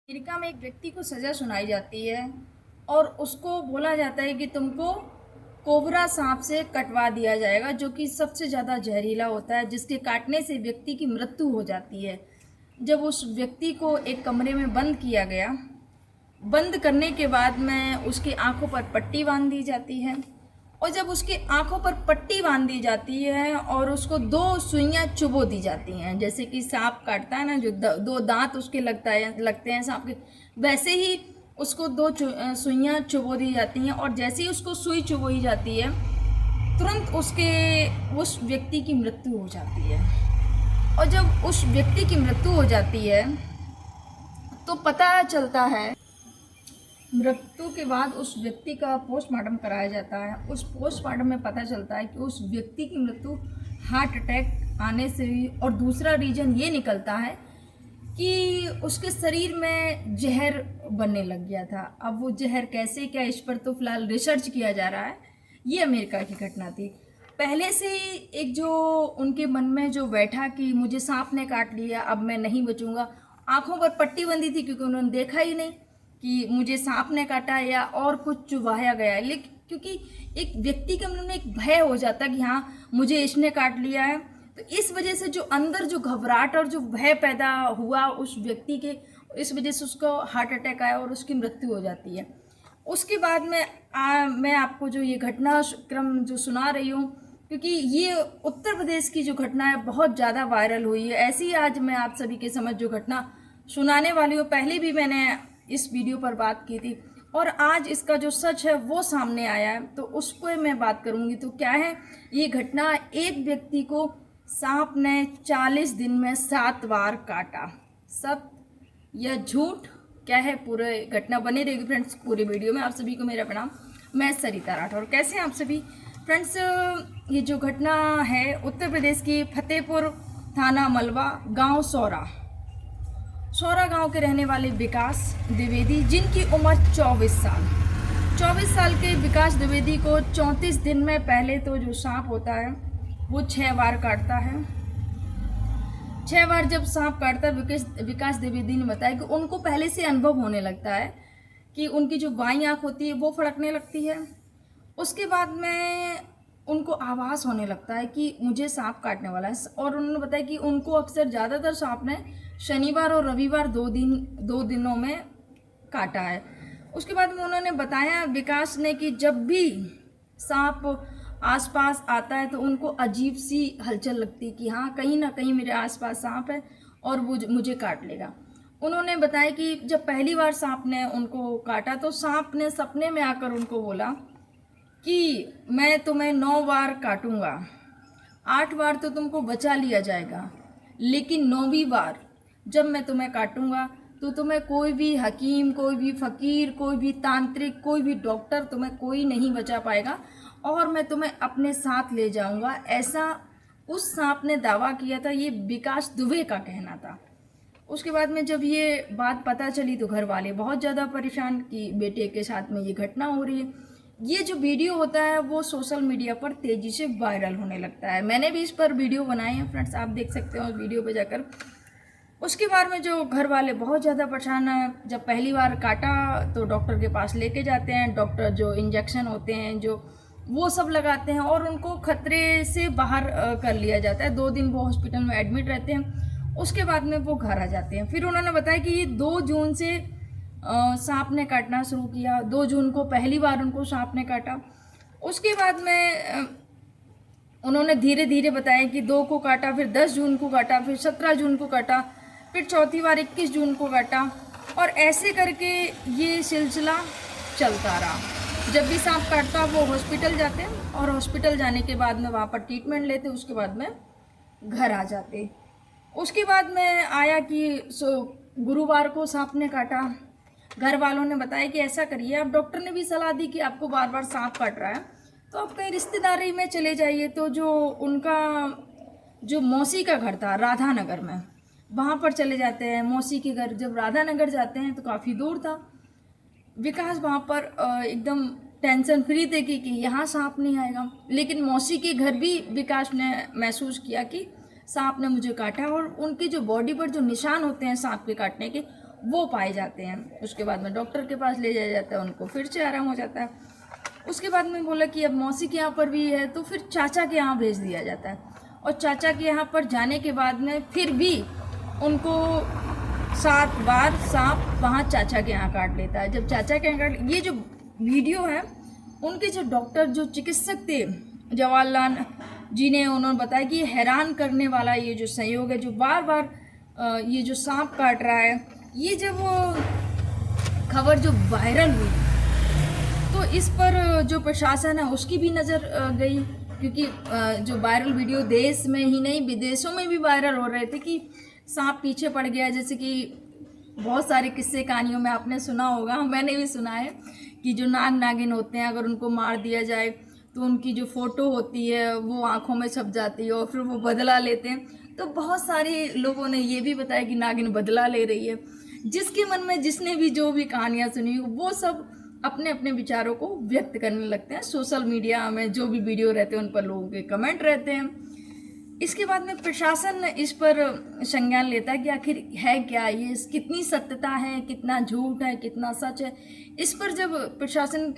America में एक व्यक्ति को सज़ा सुनाई जाती है और उसको बोला जाता है कि तुमको कोबरा सांप से कटवा दिया जाएगा, जो कि सबसे ज़्यादा जहरीला होता है, जिसके काटने से व्यक्ति की मृत्यु हो जाती है। जब उस व्यक्ति को एक कमरे में बंद किया गया, बंद करने के बाद में उसकी आंखों पर पट्टी बांध दी जाती है और जब उसकी आंखों पर पट्टी बांध दी जाती है और उसको दो सुइयां चुबो दी जाती हैं, जैसे कि सांप काटता है ना, जो दो दांत उसके लगते हैं सांप के, वैसे ही उसको दो सुइयां चुबो दी जाती हैं। और जैसे ही उसको सुई चुबोई जाती है, तुरंत उस व्यक्ति की मृत्यु हो जाती है। और जब उस व्यक्ति की मृत्यु हो जाती है तो पता चलता है, मृत्यु के बाद उस व्यक्ति का पोस्टमार्टम कराया जाता है। उस पोस्टमार्टम में पता चलता है कि उस व्यक्ति की मृत्यु हार्ट अटैक आने से हुई। और दूसरा रीज़न ये निकलता है कि उसके शरीर में जहर बनने लग गया था। अब वो जहर कैसे, क्या, इस पर तो फिलहाल रिसर्च किया जा रहा है। ये अमेरिका की घटना थी। पहले से ही एक जो उनके मन में जो बैठा कि मुझे सांप ने काट लिया, अब मैं नहीं बचूंगा। आंखों पर पट्टी बंधी थी क्योंकि उन्होंने देखा ही नहीं कि मुझे सांप ने काटा या और कुछ चुभाया गया है। लेकिन क्योंकि एक व्यक्ति के मन में एक भय हो जाता कि हाँ मुझे इसने काट लिया है, तो इस वजह से जो अंदर जो घबराहट और जो भय पैदा हुआ उस व्यक्ति के, इस वजह से उसको हार्ट अटैक आया और उसकी मृत्यु हो जाती है। उसके बाद में मैं आपको जो ये घटना क्रम जो सुना रही हूँ, क्योंकि ये उत्तर प्रदेश की जो घटना है बहुत ज़्यादा वायरल हुई है। ऐसी ही आज मैं आप सभी के समझ जो घटना सुनाने वाली हूँ, पहले भी मैंने इस वीडियो पर बात की थी और आज इसका जो सच है वो सामने आया है, तो उस पर मैं बात करूँगी। तो क्या है ये घटना? एक व्यक्ति को सांप ने 40 दिन में 7 बार काटा। सत्य या झूठ, क्या है पूरे घटना बने रहेगी फ्रेंड्स पूरी वीडियो में। आप सभी को मेरा प्रणाम, मैं सरिता राठौर। कैसे हैं आप सभी फ्रेंड्स? ये जो घटना है उत्तर प्रदेश की फतेहपुर थाना मलवा गांव सौरा गांव के रहने वाले विकास द्विवेदी, जिनकी उम्र 24 साल के विकास द्विवेदी को 34 दिन में पहले तो जो सांप होता है वो 6 बार काटता है। 6 बार जब सांप काटता है, विकास द्विवेदी ने बताया कि उनको पहले से अनुभव होने लगता है कि उनकी जो बाईं आंख होती है वो फड़कने लगती है। उसके बाद में उनको आभास होने लगता है कि मुझे सांप काटने वाला है। और उन्होंने बताया कि उनको अक्सर ज़्यादातर सांप ने शनिवार और रविवार दो दिनों में काटा है। उसके बाद में उन्होंने बताया विकास ने कि जब भी सांप आसपास आता है तो उनको अजीब सी हलचल लगती कि हाँ कहीं ना कहीं मेरे आसपास सांप है और वो मुझे काट लेगा। उन्होंने बताया कि जब पहली बार सांप ने उनको काटा तो सांप ने सपने में आकर उनको बोला कि मैं तुम्हें 9 बार काटूंगा, 8 बार तो तुमको बचा लिया जाएगा, लेकिन 9वीं बार जब मैं तुम्हें काटूंगा तो तुम्हें कोई भी हकीम, कोई भी फकीर, कोई भी तांत्रिक, कोई भी डॉक्टर, तुम्हें कोई नहीं बचा पाएगा और मैं तुम्हें अपने साथ ले जाऊंगा। ऐसा उस सांप ने दावा किया था। ये विकास दुबे का कहना था। उसके बाद में जब ये बात पता चली तो घर वाले बहुत ज़्यादा परेशान कि बेटे के साथ में ये घटना हो रही है। ये जो वीडियो होता है वो सोशल मीडिया पर तेज़ी से वायरल होने लगता है। मैंने भी इस पर वीडियो बनाए हैं फ्रेंड्स, आप देख सकते हो उस वीडियो पे जाकर। उसके बाद में जो घर वाले बहुत ज़्यादा परेशान हैं। जब पहली बार काटा तो डॉक्टर के पास लेके जाते हैं। डॉक्टर जो इंजेक्शन होते हैं जो वो सब लगाते हैं और उनको खतरे से बाहर कर लिया जाता है। 2 दिन वो हॉस्पिटल में एडमिट रहते हैं। उसके बाद में वो घर आ जाते हैं। फिर उन्होंने बताया कि ये 2 जून से सांप ने काटना शुरू किया। 2 जून को पहली बार उनको सांप ने काटा। उसके बाद में उन्होंने धीरे धीरे बताया कि 2 को काटा, फिर 10 जून को काटा, फिर 17 जून को काटा, फिर चौथी बार 21 जून को काटा और ऐसे करके ये सिलसिला चलता रहा। जब भी सांप काटता वो हॉस्पिटल जाते हैं और हॉस्पिटल जाने के बाद में वहाँ पर ट्रीटमेंट लेते, उसके बाद में घर आ जाते। उसके बाद में आया कि गुरुवार को सांप ने काटा। घर वालों ने बताया कि ऐसा करिए, अब डॉक्टर ने भी सलाह दी कि आपको बार बार सांप काट रहा है तो आप कहीं रिश्तेदारी में चले जाइए। तो जो उनका जो मौसी का घर था राधानगर में, वहाँ पर चले जाते हैं मौसी के घर। जब राधानगर जाते हैं तो काफ़ी दूर था। विकास वहाँ पर एकदम टेंशन फ्री थे कि यहाँ सांप नहीं आएगा, लेकिन मौसी के घर भी विकास ने महसूस किया कि सांप ने मुझे काटा। और उनकी जो बॉडी पर जो निशान होते हैं सांप के काटने के, वो पाए जाते हैं। उसके बाद में डॉक्टर के पास ले जाया जाता है, उनको फिर से आराम हो जाता है। उसके बाद में बोला कि अब मौसी के यहाँ पर भी है, तो फिर चाचा के यहाँ भेज दिया जाता है। और चाचा के यहाँ पर जाने के बाद में फिर भी उनको 7 बार सांप वहाँ चाचा के यहाँ काट लेता है। जब चाचा के यहाँ काट, ये जो वीडियो है उनके जो डॉक्टर, जो चिकित्सक थे जवाहरलाल जी ने, उन्होंने बताया कि ये हैरान करने वाला ये जो संयोग है, जो बार बार ये जो सांप काट रहा है, ये जब खबर जो वायरल हुई तो इस पर जो प्रशासन है उसकी भी नज़र गई, क्योंकि जो वायरल वीडियो देश में ही नहीं विदेशों में भी वायरल हो रहे थे कि सांप पीछे पड़ गया। जैसे कि बहुत सारे किस्से कहानियों में आपने सुना होगा, मैंने भी सुना है कि जो नाग नागिन होते हैं अगर उनको मार दिया जाए तो उनकी जो फ़ोटो होती है वो आँखों में छप जाती है और फिर वो बदला लेते हैं। तो बहुत सारे लोगों ने ये भी बताया कि नागिन बदला ले रही है। जिसके मन में जिसने भी जो भी कहानियाँ सुनी वो सब अपने अपने विचारों को व्यक्त करने लगते हैं। सोशल मीडिया में जो भी वीडियो रहते हैं उन पर लोगों के कमेंट रहते हैं। इसके बाद में प्रशासन इस पर संज्ञान लेता है कि आखिर है क्या ये, कितनी सत्यता है, कितना झूठ है, कितना सच है। इस पर जब प्रशासन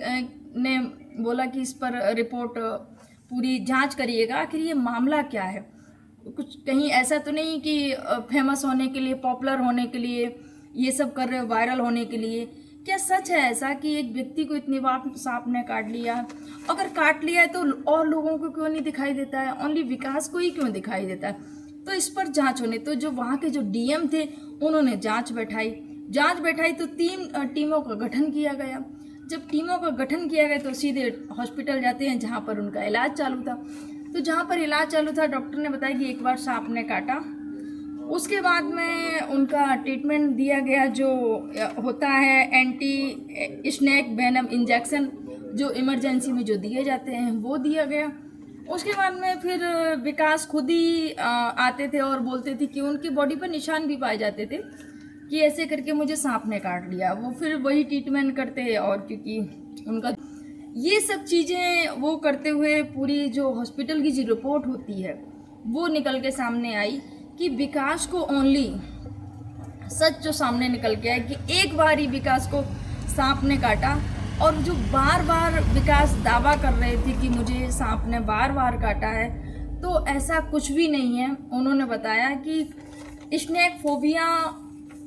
ने बोला कि इस पर रिपोर्ट पूरी जांच करिएगा, आखिर ये मामला क्या है, कुछ कहीं ऐसा तो नहीं कि फेमस होने के लिए, पॉपुलर होने के लिए ये सब कर रहे, वायरल होने के लिए। क्या सच है ऐसा कि एक व्यक्ति को इतनी बार सांप ने काट लिया? अगर काट लिया है तो और लोगों को क्यों नहीं दिखाई देता है, ओनली विकास को ही क्यों दिखाई देता है? तो इस पर जांच होने, तो जो वहाँ के जो डीएम थे उन्होंने जांच बैठाई तो 3 टीमों का गठन किया गया। जब टीमों का गठन किया गया तो सीधे हॉस्पिटल जाते हैं जहाँ पर उनका इलाज चालू था। तो जहाँ पर इलाज चालू था डॉक्टर ने बताया कि एक बार सांप ने काटा, उसके बाद में उनका ट्रीटमेंट दिया गया जो होता है एंटी स्नेक वेनम इंजेक्शन, जो इमरजेंसी में जो दिए जाते हैं वो दिया गया। उसके बाद में फिर विकास खुद ही आते थे और बोलते थे कि उनकी बॉडी पर निशान भी पाए जाते थे कि ऐसे करके मुझे सांप ने काट लिया। वो फिर वही ट्रीटमेंट करते और क्योंकि उनका ये सब चीज़ें वो करते हुए पूरी जो हॉस्पिटल की जो रिपोर्ट होती है वो निकल के सामने आई कि विकास को ओनली सच जो सामने निकल के आया कि एक बार ही विकास को सांप ने काटा। और जो बार बार विकास दावा कर रहे थे कि मुझे सांप ने बार बार काटा है, तो ऐसा कुछ भी नहीं है। उन्होंने बताया कि स्नेक फोबिया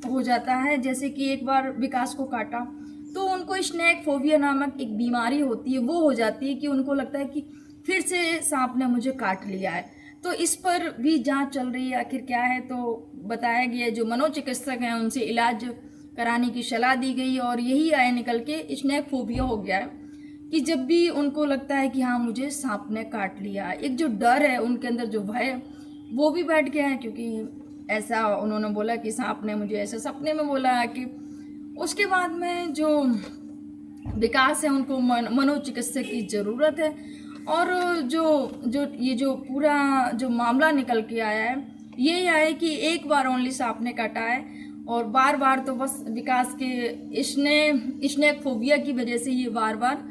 हो जाता है, जैसे कि एक बार विकास को काटा तो उनको स्नेक फोबिया नामक एक बीमारी होती है, वो हो जाती है कि उनको लगता है कि फिर से सांप ने मुझे काट लिया है। तो इस पर भी जांच चल रही है आखिर क्या है। तो बताया गया जो मनोचिकित्सक हैं उनसे इलाज कराने की सलाह दी गई और यही आया निकल के स्नेक फोबिया हो गया है कि जब भी उनको लगता है कि हाँ मुझे सांप ने काट लिया, एक जो डर है उनके अंदर, जो भय है वो भी बैठ गया है। क्योंकि ऐसा उन्होंने बोला कि सांप ने मुझे ऐसे सपने में बोला कि उसके बाद में जो विकास है उनको मनोचिकित्सक की ज़रूरत है। और ये जो पूरा जो मामला निकल के आया है ये आया कि एक बार ओनली सांप ने काटा है और बार बार तो बस विकास के स्नेक फोबिया की वजह से ये बार बार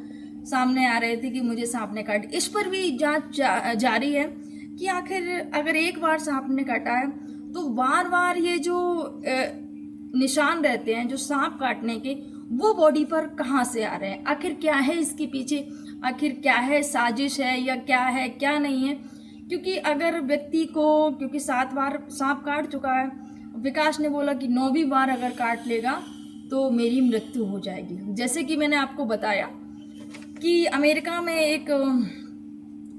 सामने आ रहे थे कि मुझे सांप ने काट। इस पर भी जांच जारी है कि आखिर अगर एक बार सांप ने काटा है तो बार बार ये जो निशान रहते हैं जो सांप काटने के, वो बॉडी पर कहाँ से आ रहे हैं, आखिर क्या है इसके पीछे, आखिर क्या है, साजिश है या क्या है क्या नहीं है। क्योंकि अगर व्यक्ति को, क्योंकि 7 बार सांप काट चुका है, विकास ने बोला कि 9वीं बार अगर काट लेगा तो मेरी मृत्यु हो जाएगी। जैसे कि मैंने आपको बताया कि अमेरिका में एक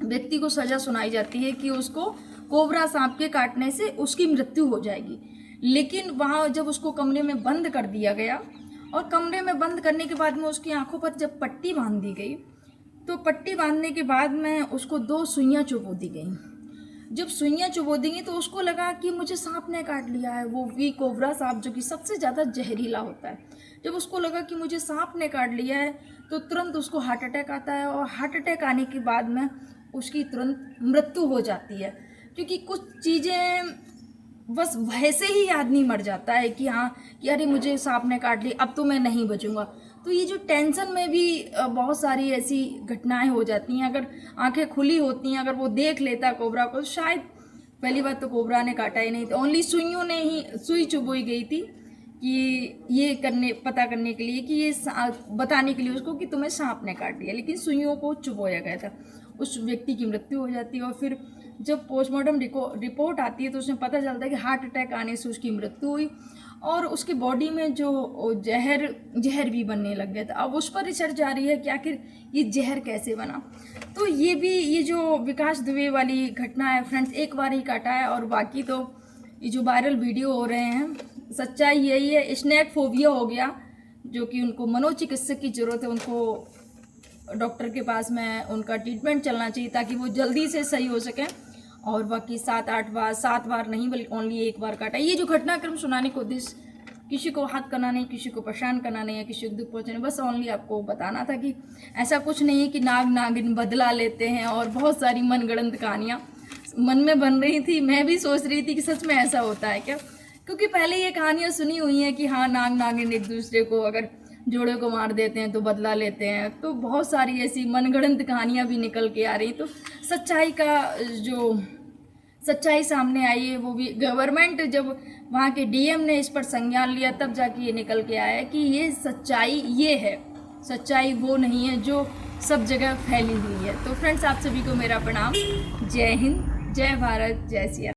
व्यक्ति को सज़ा सुनाई जाती है कि उसको कोबरा सांप के काटने से उसकी मृत्यु हो जाएगी, लेकिन वहाँ जब उसको कमरे में बंद कर दिया गया और कमरे में बंद करने के बाद में उसकी आंखों पर जब पट्टी बांध दी गई तो पट्टी बांधने के बाद में उसको 2 सुइयाँ चुभो दी गई। जब सुइयाँ चुभो दी गई तो उसको लगा कि मुझे सांप ने काट लिया है, वो भी कोबरा सांप जो कि सबसे ज़्यादा जहरीला होता है। जब उसको लगा कि मुझे सांप ने काट लिया है तो तुरंत उसको हार्ट अटैक आता है और हार्ट अटैक आने के बाद में उसकी तुरंत मृत्यु हो जाती है। क्योंकि कुछ चीज़ें बस वैसे ही आदमी मर जाता है कि हाँ कि अरे मुझे सांप ने काट लिया, अब तो मैं नहीं बचूंगा। तो ये जो टेंशन में भी बहुत सारी ऐसी घटनाएं हो जाती हैं। अगर आंखें खुली होती हैं, अगर वो देख लेता कोबरा को, शायद पहली बात तो कोबरा ने काटा ही नहीं था, ओनली सुइयों ने ही सुई चुभोई गई थी कि ये पता करने के लिए कि बताने के लिए उसको कि तुम्हें सांप ने काट दिया, लेकिन सुइयों को चुभोया गया था। उस व्यक्ति की मृत्यु हो जाती है और फिर जब पोस्टमार्टम रिपोर्ट आती है तो उसमें पता चलता है कि हार्ट अटैक आने से उसकी मृत्यु हुई और उसकी बॉडी में जो जहर भी बनने लग गया था। अब उस पर रिसर्च जारी है कि आखिर ये जहर कैसे बना। तो ये जो विकास दुबे वाली घटना है फ्रेंड्स, एक बार ही काटा है और बाकी तो ये जो वायरल वीडियो हो रहे हैं, सच्चाई यही है। स्नैक फोबिया हो गया, जो कि उनको मनोचिकित्सक की ज़रूरत है, उनको डॉक्टर के पास में उनका ट्रीटमेंट चलना चाहिए ताकि वो जल्दी से सही हो सकें। और बाकी 7 बार नहीं बल्कि ओनली एक बार काटा। ये जो घटनाक्रम सुनाने को उद्देश्य किसी को हाथ करना नहीं, किसी को परेशान करना नहीं है, किसी को दुख पहुँचाने, बस ओनली आपको बताना था कि ऐसा कुछ नहीं है कि नाग नागिन बदला लेते हैं। और बहुत सारी मनगढ़ंत कहानियाँ मन में बन रही थी, मैं भी सोच रही थी कि सच में ऐसा होता है क्या, क्योंकि पहले ये कहानियाँ सुनी हुई हैं कि हाँ नाग नागिन एक दूसरे को अगर जोड़े को मार देते हैं तो बदला लेते हैं। तो बहुत सारी ऐसी मनगढ़ंत कहानियाँ भी निकल के आ रही। तो सच्चाई सामने आई है, वो भी गवर्नमेंट जब वहाँ के डीएम ने इस पर संज्ञान लिया तब जाके ये निकल के आया कि ये सच्चाई ये है, सच्चाई वो नहीं है जो सब जगह फैली हुई है। तो फ्रेंड्स, आप सभी को मेरा प्रणाम। जय हिंद, जय भारत, जय सिया।